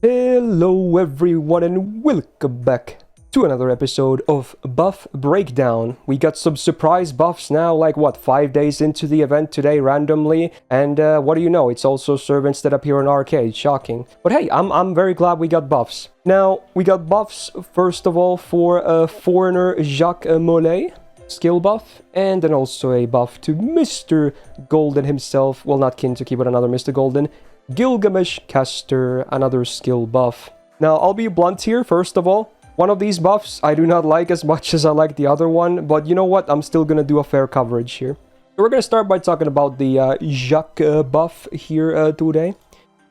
Hello everyone and welcome back to another episode of Buff Breakdown. We got some surprise buffs now, like what, 5 days into the event today randomly, and what do you know, it's also servants that appear in arcade, shocking. But hey, I'm very glad we got buffs. Now, we got buffs first of all for foreigner Jacque de Molay, skill buff, and then also a buff to Mr. Golden himself, well not Kintuki but another Mr. Golden, Gilgamesh caster, another skill buff. Now, I'll be blunt here, first of all. One of these buffs I do not like as much as I like the other one, but you know what? I'm still gonna do a fair coverage here. So we're gonna start by talking about the Jacque buff here today.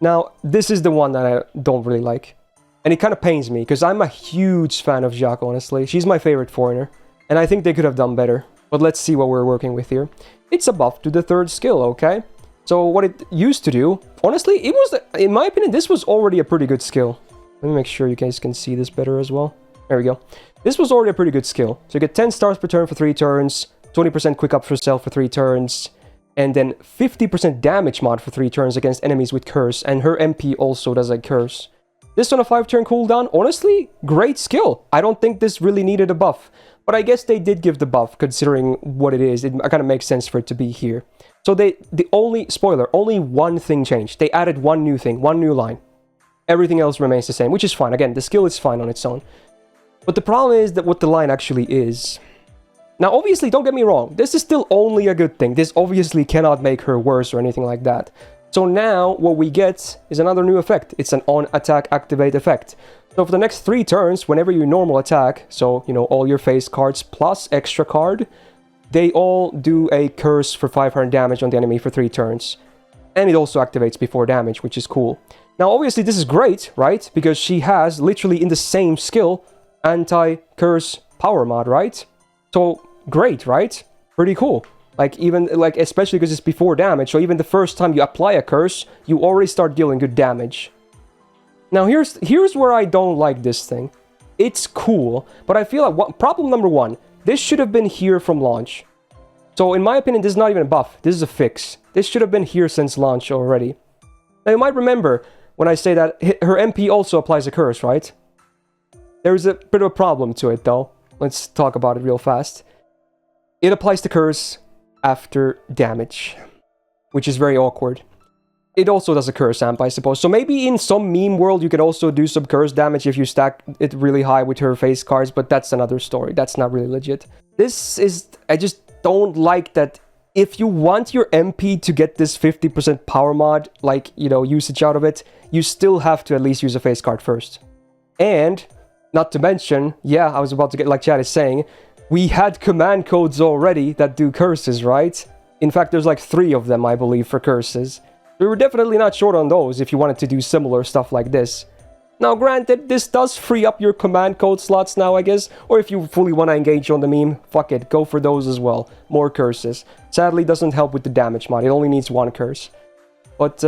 Now, this is the one that I don't really like. And it kind of pains me, because I'm a huge fan of Jacque, honestly. She's my favorite foreigner. And I think they could have done better. But let's see what we're working with here. It's a buff to the third skill, okay? So what it used to do, honestly, it was, in my opinion, this was already a pretty good skill. Let me make sure you guys can see this better as well. There we go. This was already a pretty good skill. So you get 10 stars per turn for 3 turns, 20% quick up for self for 3 turns, and then 50% damage mod for 3 turns against enemies with curse, and her MP also does a curse. This on a 5-turn cooldown, honestly, great skill. I don't think this really needed a buff, but I guess they did give the buff considering what it is. It kind of makes sense for it to be here. So the only, spoiler, only one thing changed. They added one new thing, one new line. Everything else remains the same, which is fine. Again, the skill is fine on its own. But the problem is that what the line actually is. Now, obviously, don't get me wrong. This is still only a good thing. This obviously cannot make her worse or anything like that. So now, what we get is another new effect. It's an on-attack activate effect. So for the next 3 turns, whenever you normal attack, so, you know, all your face cards plus extra card, they all do a curse for 500 damage on the enemy for 3 turns. And it also activates before damage, which is cool. Now, obviously, this is great, right? Because she has, literally in the same skill, anti-curse power mod, right? So, great, right? Pretty cool. Like, even, like, especially because it's before damage, so even the first time you apply a curse, you already start dealing good damage. Now, here's where I don't like this thing. It's cool, but I feel like problem number 1, this should have been here from launch. So, in my opinion, this is not even a buff. This is a fix. This should have been here since launch already. Now, you might remember when I say that her MP also applies a curse, right? There's a bit of a problem to it, though. Let's talk about it real fast. It applies the curse after damage, which is very awkward. It also does a curse amp, I suppose. So maybe in some meme world you can also do some curse damage if you stack it really high with her face cards, but that's another story. That's not really legit. This is... I just don't like that if you want your MP to get this 50% power mod, like, you know, usage out of it, you still have to at least use a face card first. And, not to mention, yeah, I was about to get, like Chad is saying, we had command codes already that do curses, right? In fact, there's like 3 of them, I believe, for curses. We were definitely not short on those if you wanted to do similar stuff like this. Now, granted, this does free up your command code slots now, I guess. Or if you fully want to engage on the meme, fuck it, go for those as well. More curses. Sadly, doesn't help with the damage mod. It only needs 1 curse. But,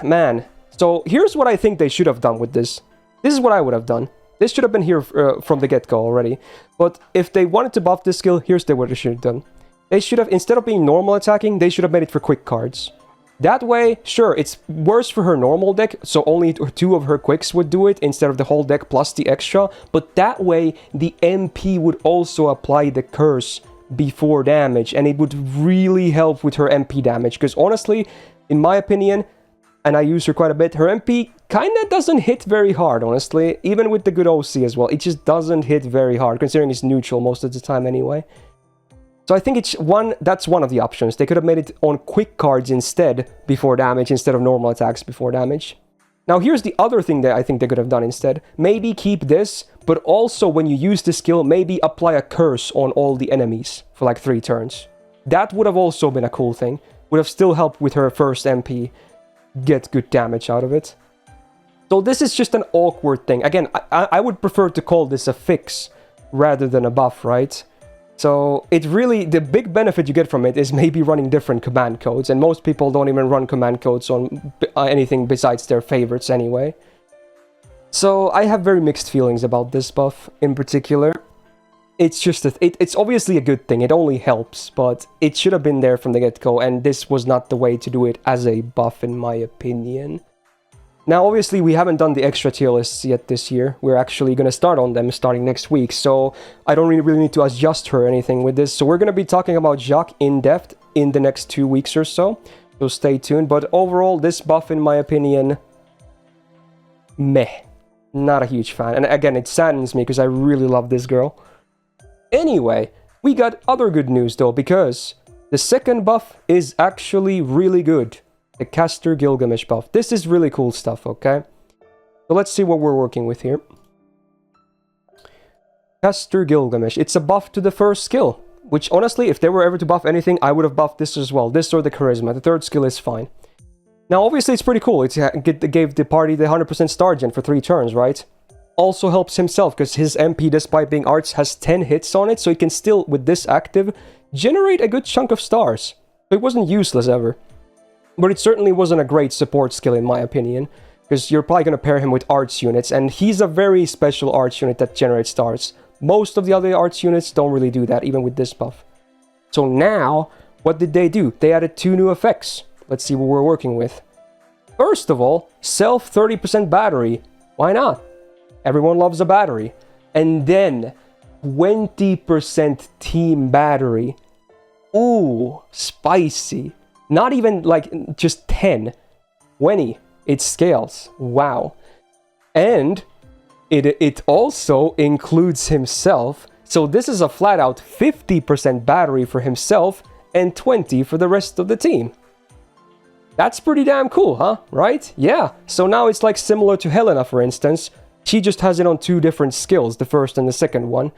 man. So, here's what I think they should have done with this. This is what I would have done. This should have been here from the get-go already. But if they wanted to buff this skill, here's what they should have done. They should have, instead of being normal attacking, they should have made it for quick cards. That way, sure, it's worse for her normal deck, so only 2 of her quicks would do it instead of the whole deck plus the extra, but that way, the MP would also apply the curse before damage, and it would really help with her MP damage, because honestly, in my opinion, and I use her quite a bit, her MP kinda doesn't hit very hard, honestly, even with the good OC as well. It just doesn't hit very hard, considering it's neutral most of the time anyway. So I think that's one of the options. They could have made it on quick cards instead before damage, instead of normal attacks before damage. Now here's the other thing that I think they could have done instead. Maybe keep this, but also when you use the skill, maybe apply a curse on all the enemies for like 3 turns. That would have also been a cool thing. Would have still helped with her first MP get good damage out of it. So this is just an awkward thing. Again, I would prefer to call this a fix rather than a buff, right? So, it really, the big benefit you get from it is maybe running different command codes, and most people don't even run command codes on anything besides their favorites anyway. So, I have very mixed feelings about this buff in particular. It's just, it's obviously a good thing, it only helps, but it should have been there from the get-go, and this was not the way to do it as a buff in my opinion. Now, obviously, we haven't done the extra tier lists yet this year. We're actually going to start on them starting next week, so I don't really need to adjust her or anything with this. So we're going to be talking about Jacque in depth in the next 2 weeks or so. So stay tuned. But overall, this buff, in my opinion, meh. Not a huge fan. And again, it saddens me because I really love this girl. Anyway, we got other good news though, because the second buff is actually really good. The Caster Gilgamesh buff. This is really cool stuff, okay? So let's see what we're working with here. Caster Gilgamesh. It's a buff to the first skill. Which, honestly, if they were ever to buff anything, I would have buffed this as well. This or the Charisma. The third skill is fine. Now, obviously, it's pretty cool. It gave the party the 100% star gen for 3 turns, right? Also helps himself, because his MP, despite being arts, has 10 hits on it. So he can still, with this active, generate a good chunk of stars. It wasn't useless ever. But it certainly wasn't a great support skill in my opinion, because you're probably going to pair him with arts units, and he's a very special arts unit that generates stars. Most of the other arts units don't really do that, even with this buff. So now, what did they do? They added 2 new effects. Let's see what we're working with. First of all, self 30% battery. Why not? Everyone loves a battery. And then, 20% team battery. Ooh, spicy. Not even like just 10, 20. It scales. Wow. And it also includes himself. So this is a flat out 50% battery for himself and 20 for the rest of the team. That's pretty damn cool, huh? Right? Yeah. So now it's like similar to Helena, for instance. She just has it on 2 different skills, the first and the second one.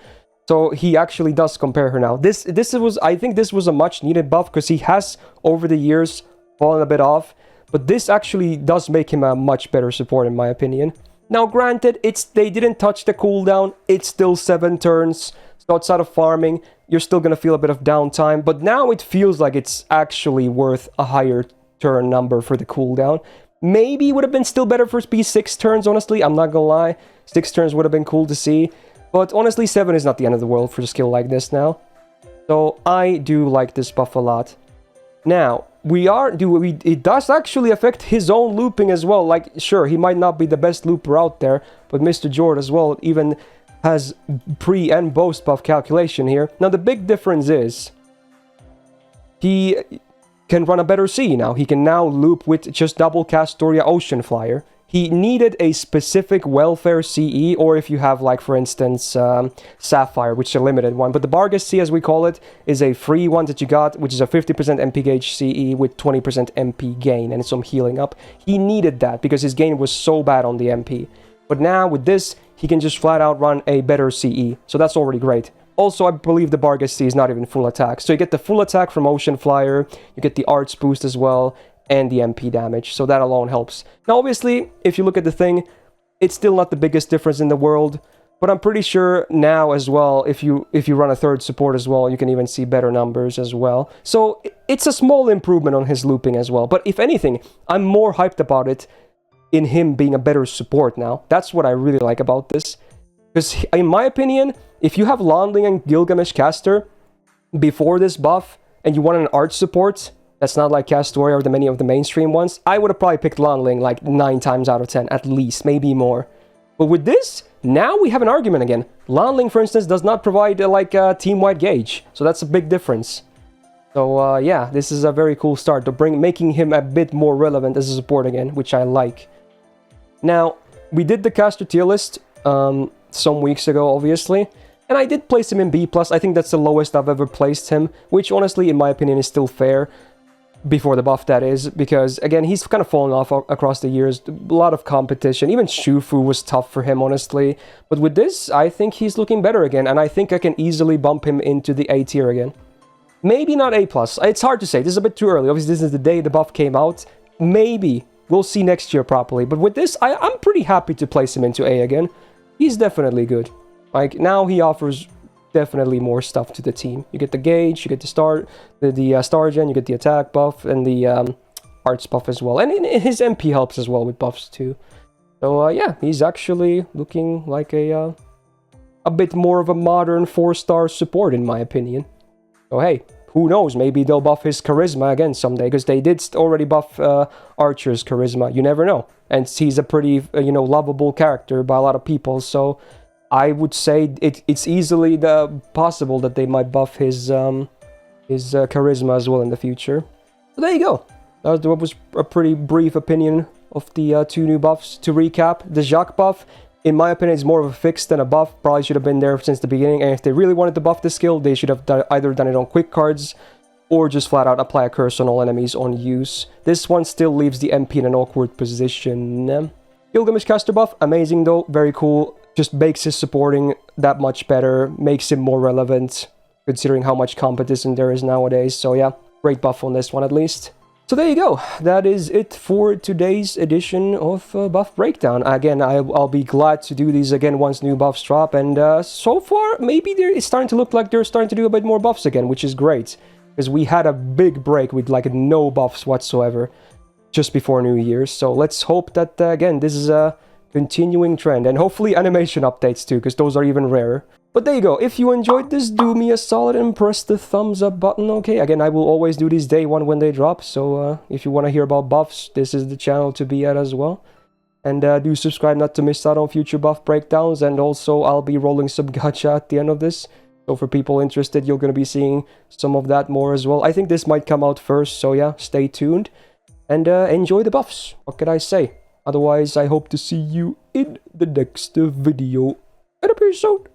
So he actually does compare her now. I think this was a much needed buff because he has over the years fallen a bit off, but this actually does make him a much better support in my opinion. Now granted, they didn't touch the cooldown. It's still 7 turns. So outside of farming, you're still gonna feel a bit of downtime, but now it feels like it's actually worth a higher turn number for the cooldown. Maybe it would have been still better for it to be 6 turns, honestly. I'm not gonna lie. 6 turns would have been cool to see. But honestly, 7 is not the end of the world for a skill like this now. So I do like this buff a lot. Now, it does actually affect his own looping as well. Like, sure, he might not be the best looper out there, but Mr. Jord as well even has pre and post buff calculation here. Now, the big difference is he can run a better C now. He can now loop with just double Castoria Ocean Flyer. He needed a specific welfare CE, or if you have, like, for instance, Sapphire, which is a limited one. But the Bargus C, as we call it, is a free one that you got, which is a 50% MP gauge CE with 20% MP gain and some healing up. He needed that because his gain was so bad on the MP. But now, with this, he can just flat out run a better CE. So that's already great. Also, I believe the Bargus C is not even full attack. So you get the full attack from Ocean Flyer, you get the arts boost as well, and the MP damage, so that alone helps. Now, obviously, if you look at the thing, it's still not the biggest difference in the world, but I'm pretty sure now as well, if you run a third support as well, you can even see better numbers as well. So it's a small improvement on his looping as well, but if anything, I'm more hyped about it in him being a better support now. That's what I really like about this. Because in my opinion, if you have Landling and Gilgamesh Caster before this buff, and you want an art support, that's not like Castoria or many of the mainstream ones, I would have probably picked Landling like 9 times out of 10, at least, maybe more. But with this, now we have an argument again. Landling, for instance, does not provide a team-wide gauge, so that's a big difference. So yeah, this is a very cool start to making him a bit more relevant as a support again, which I like. Now, we did the caster tier list some weeks ago, obviously, and I did place him in B+. I think that's the lowest I've ever placed him, which honestly, in my opinion, is still fair. Before the buff, that is, because again, he's kind of fallen off across the years. A lot of competition. Even Shufu was tough for him, honestly. But with this, I think he's looking better again, and I think I can easily bump him into the A tier again. Maybe not A+. It's hard to say. This is a bit too early. Obviously, this is the day the buff came out. Maybe. We'll see next year properly. But with this, I'm pretty happy to place him into A again. He's definitely good. Like, now he offers definitely more stuff to the team. You get the gauge, you get the star gen, you get the attack buff, and the arts buff as well. And his MP helps as well with buffs too. So yeah, he's actually looking like a bit more of a modern 4-star support in my opinion. So hey, who knows, maybe they'll buff his charisma again someday, because they did already buff Archer's charisma. You never know. And he's a pretty, lovable character by a lot of people, so I would say it's easily possible that they might buff his charisma as well in the future. So there you go. That was a pretty brief opinion of the 2 new buffs. To recap, the Jacque buff, in my opinion, is more of a fix than a buff. Probably should have been there since the beginning, and if they really wanted to buff the skill, they should have either done it on quick cards, or just flat out apply a curse on all enemies on use. This one still leaves the MP in an awkward position. Gilgamesh caster buff, amazing though, very cool. Just makes his supporting that much better, makes him more relevant, considering how much competition there is nowadays. So yeah, great buff on this one at least. So there you go, that is it for today's edition of Buff Breakdown. Again, I'll be glad to do these again once new buffs drop, and so far, maybe it's starting to look like they're starting to do a bit more buffs again, which is great, because we had a big break with like no buffs whatsoever just before New Year's, so let's hope that, again, this is a continuing trend, and hopefully animation updates too, because those are even rarer. But there you go, if you enjoyed this, do me a solid and press the thumbs up button, okay? Again, I will always do these day one when they drop, so if you want to hear about buffs, this is the channel to be at as well. And do subscribe not to miss out on future buff breakdowns, and also I'll be rolling some gacha at the end of this. So for people interested, you're going to be seeing some of that more as well. I think this might come out first, so yeah, stay tuned. And enjoy the buffs, what can I say? Otherwise, I hope to see you in the next video and episode.